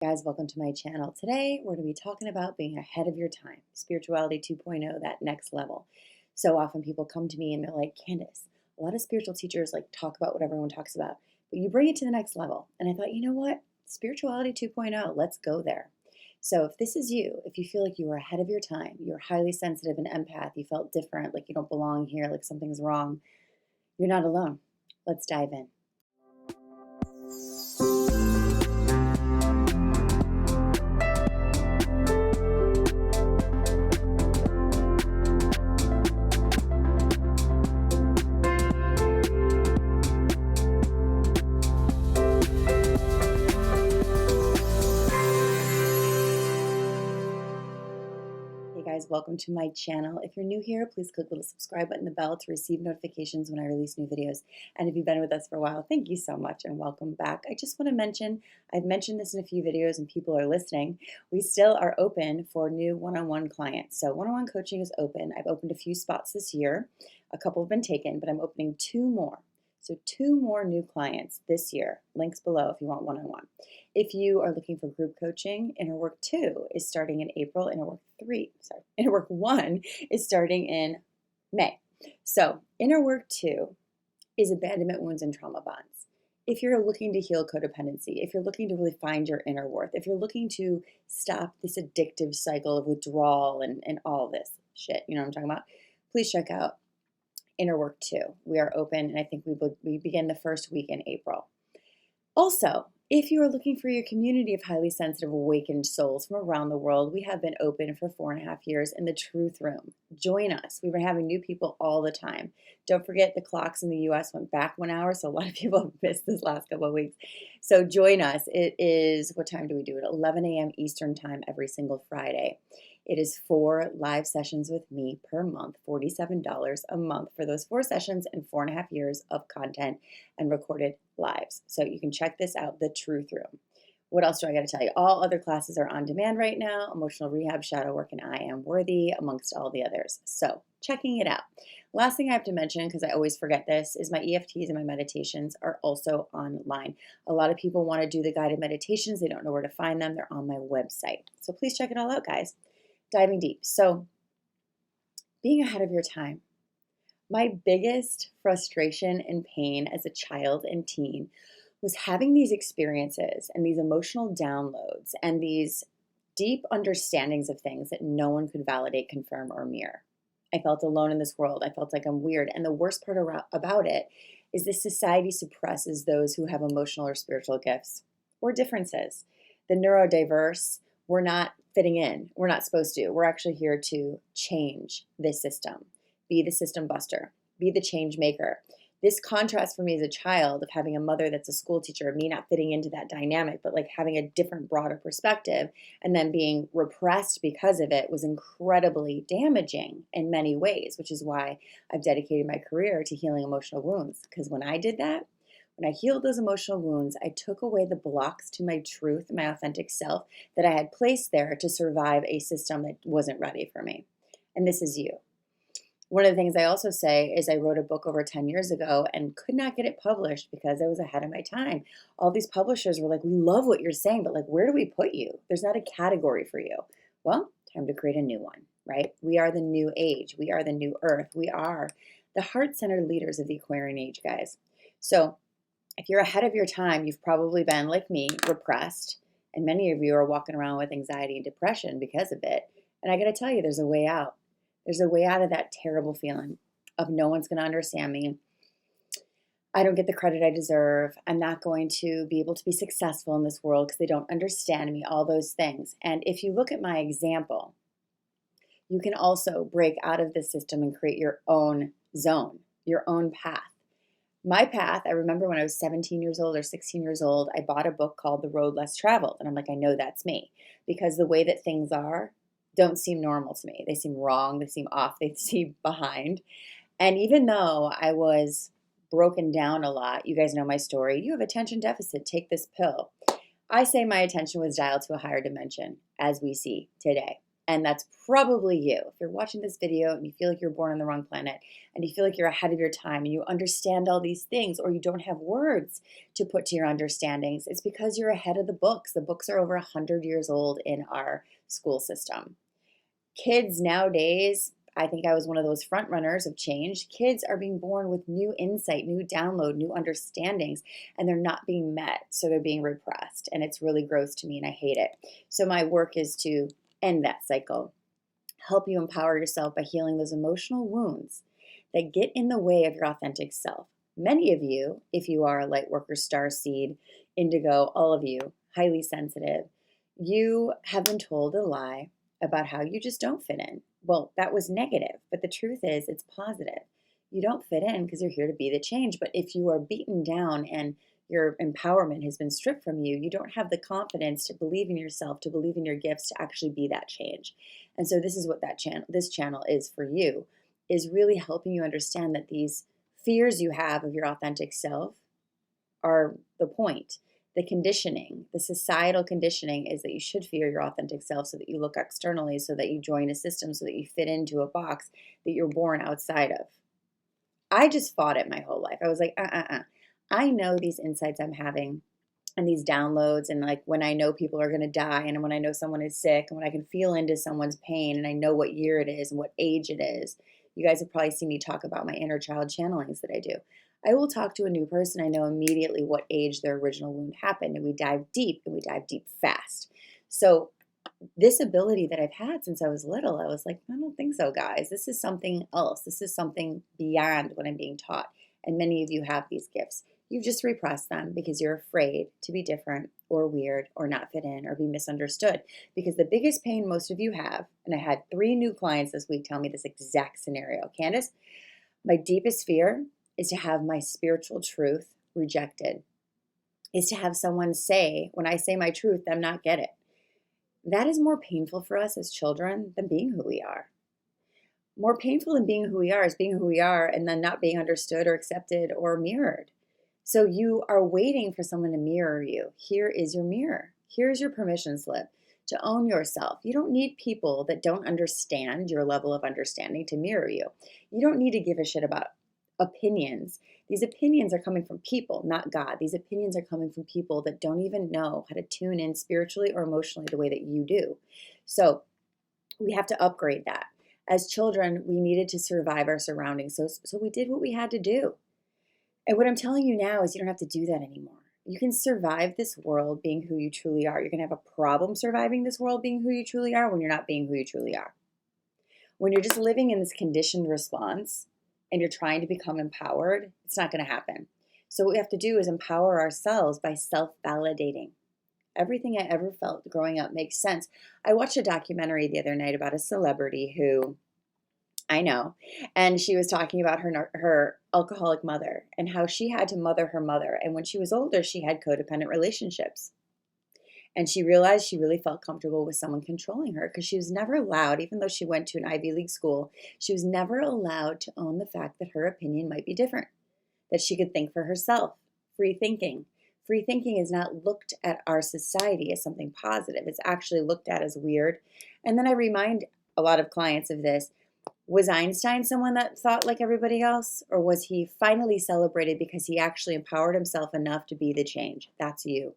Guys, welcome to my channel. Today, we're going to be talking about being ahead of your time, spirituality 2.0, that next level. So often people come to me and they're like, Candace, a lot of spiritual teachers talk about what everyone talks about, but you bring it to the next level. And I thought, you know what? Spirituality 2.0, let's go there. So if this is you, if you feel like you were ahead of your time, you're highly sensitive and empath, you felt different, like you don't belong here, like something's wrong, you're not alone. Let's dive in. Hey guys, welcome to my channel. If you're new here, please click the little subscribe button, the bell to receive notifications when I release new videos. And if you've been with us for a while, thank you so much and welcome back. I just want to mention, I've mentioned this in a few videos and people are listening, we still are open for new one-on-one clients. So one-on-one coaching is open. I've opened a few spots this year. A couple have been taken, but I'm opening 2 more. So 2 more new clients this year. Links below if you want one-on-one. If you are looking for group coaching, Inner Work 2 is starting in April. Inner Work 1 is starting in May. So Inner Work 2 is abandonment, wounds, and trauma bonds. If you're looking to heal codependency, if you're looking to really find your inner worth, if you're looking to stop this addictive cycle of withdrawal and all this shit, you know what I'm talking about, please check out Inner Work 2. We are open, and I think we begin the first week in April. Also, if you are looking for your community of highly sensitive, awakened souls from around the world, we have been open for 4.5 years in the Truth Room. Join us. We were having new people all the time. Don't forget the clocks in the U.S. went back 1 hour, so a lot of people have missed this last couple of weeks. So join us. It is, what time do we do it? 11 a.m. Eastern time every single Friday. It is 4 live sessions with me per month, $47 a month for those 4 sessions and 4.5 years of content and recorded lives. So you can check this out, the Truth Room. What else do I got to tell you? All other classes are on demand right now. Emotional rehab, shadow work, and I am worthy, amongst all the others. So checking it out. Last thing I have to mention, because I always forget this, is my EFTs and my meditations are also online. A lot of people want to do the guided meditations. They don't know where to find them. They're on my website. So please check it all out, guys. Diving deep. So being ahead of your time. My biggest frustration and pain as a child and teen was having these experiences and these emotional downloads and these deep understandings of things that no one could validate, confirm, or mirror. I felt alone in this world. I felt like I'm weird. And the worst part about it is this society suppresses those who have emotional or spiritual gifts or differences. The neurodiverse, we're not fitting in. We're not supposed to. We're actually here to change this system. Be the system buster. Be the change maker. This contrast for me as a child of having a mother that's a school teacher, me not fitting into that dynamic, but like having a different, broader perspective and then being repressed because of it was incredibly damaging in many ways, which is why I've dedicated my career to healing emotional wounds. Because when I did that, when I healed those emotional wounds, I took away the blocks to my truth, my authentic self that I had placed there to survive a system that wasn't ready for me. And this is you. One of the things I also say is I wrote a book over 10 years ago and could not get it published because I was ahead of my time. All these publishers were like, we love what you're saying, but like, where do we put you? There's not a category for you. Well, time to create a new one, right? We are the new age. We are the new earth. We are the heart-centered leaders of the Aquarian age, guys. So if you're ahead of your time, you've probably been, like me, repressed. And many of you are walking around with anxiety and depression because of it. And I got to tell you, there's a way out. There's a way out of that terrible feeling of no one's going to understand me. I don't get the credit I deserve. I'm not going to be able to be successful in this world because they don't understand me, all those things. And if you look at my example, you can also break out of the system and create your own zone, your own path. My path, I remember when I was 17 years old or 16 years old, I bought a book called The Road Less Traveled. And I'm like, I know that's me because the way that things are don't seem normal to me. They seem wrong. They seem off. They seem behind. And even though I was broken down a lot, you guys know my story. You have attention deficit. Take this pill. I say my attention was dialed to a higher dimension as we see today. And that's probably you. If you're watching this video and you feel like you're born on the wrong planet and you feel like you're ahead of your time and you understand all these things, or you don't have words to put to your understandings, it's because you're ahead of the books. The books are over 100 years old in our school system. Kids nowadays, I think I was one of those front runners of change. Kids are being born with new insight, new download, new understandings, and they're not being met. So they're being repressed. And it's really gross to me and I hate it. So my work is to end that cycle, help you empower yourself by healing those emotional wounds that get in the way of your authentic self. Many of you, if you are a light worker, star seed, indigo, all of you, highly sensitive, you have been told a lie about how you just don't fit in. Well, that was negative, but the truth is it's positive. You don't fit in because you're here to be the change. But if you are beaten down and your empowerment has been stripped from you, you don't have the confidence to believe in yourself, to believe in your gifts, to actually be that change. And so this is what this channel is for you, is really helping you understand that these fears you have of your authentic self are the point. The conditioning, the societal conditioning is that you should fear your authentic self so that you look externally, so that you join a system, so that you fit into a box that you're born outside of. I just fought it my whole life. I was like, I know these insights I'm having and these downloads, and like when I know people are going to die, and when I know someone is sick, and when I can feel into someone's pain, and I know what year it is and what age it is. You guys have probably seen me talk about my inner child channelings that I do. I will talk to a new person. I know immediately what age their original wound happened, and we dive deep, and we dive deep fast. So this ability that I've had since I was little, I was like, I don't think so, guys. This is something else. This is something beyond what I'm being taught. And many of you have these gifts. You've just repressed them because you're afraid to be different or weird or not fit in or be misunderstood. Because the biggest pain most of you have, and I had 3 new clients this week tell me this exact scenario. Candace, my deepest fear is to have my spiritual truth rejected, is to have someone say, when I say my truth, them not get it. That is more painful for us as children than being who we are. More painful than being who we are is being who we are and then not being understood or accepted or mirrored. So you are waiting for someone to mirror you. Here is your mirror. Here's your permission slip to own yourself. You don't need people that don't understand your level of understanding to mirror you. You don't need to give a shit about opinions. These opinions are coming from people, not God. These opinions are coming from people that don't even know how to tune in spiritually or emotionally the way that you do. So we have to upgrade that. As children, we needed to survive our surroundings. So we did what we had to do. And what I'm telling you now is you don't have to do that anymore. You can survive this world being who you truly are. You're going to have a problem surviving this world being who you truly are when you're not being who you truly are. When you're just living in this conditioned response and you're trying to become empowered, it's not going to happen. So what we have to do is empower ourselves by self-validating. Everything I ever felt growing up makes sense. I watched a documentary the other night about a celebrity who I know, and she was talking about her alcoholic mother and how she had to mother her mother. And when she was older, she had codependent relationships. And she realized she really felt comfortable with someone controlling her because she was never allowed, even though she went to an Ivy League school, she was never allowed to own the fact that her opinion might be different, that she could think for herself. Free thinking. Free thinking is not looked at our society as something positive. It's actually looked at as weird. And then I remind a lot of clients of this. Was Einstein someone that thought like everybody else? Or was he finally celebrated because he actually empowered himself enough to be the change? That's you.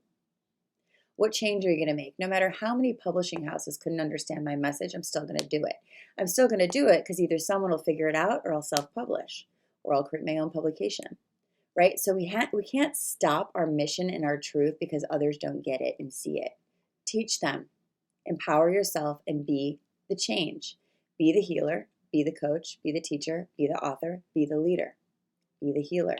What change are you going to make? No matter how many publishing houses couldn't understand my message, I'm still going to do it. I'm still going to do it because either someone will figure it out or I'll self-publish or I'll create my own publication, right? So we can't stop our mission and our truth because others don't get it and see it. Teach them. Empower yourself and be the change. Be the healer. Be the coach, be the teacher, be the author, be the leader, be the healer.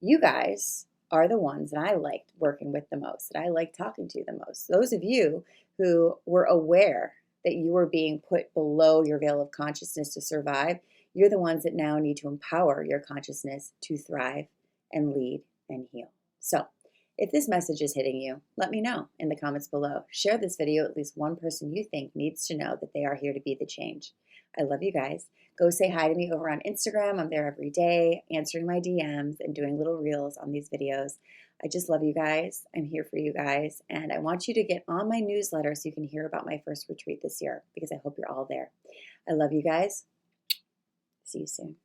You guys are the ones that I liked working with the most, that I liked talking to the most. Those of you who were aware that you were being put below your veil of consciousness to survive, you're the ones that now need to empower your consciousness to thrive and lead and heal. So if this message is hitting you, let me know in the comments below. Share this video with at least one person you think needs to know that they are here to be the change. I love you guys. Go say hi to me over on Instagram. I'm there every day, answering my DMs and doing little reels on these videos. I just love you guys. I'm here for you guys. And I want you to get on my newsletter so you can hear about my first retreat this year, because I hope you're all there. I love you guys. See you soon.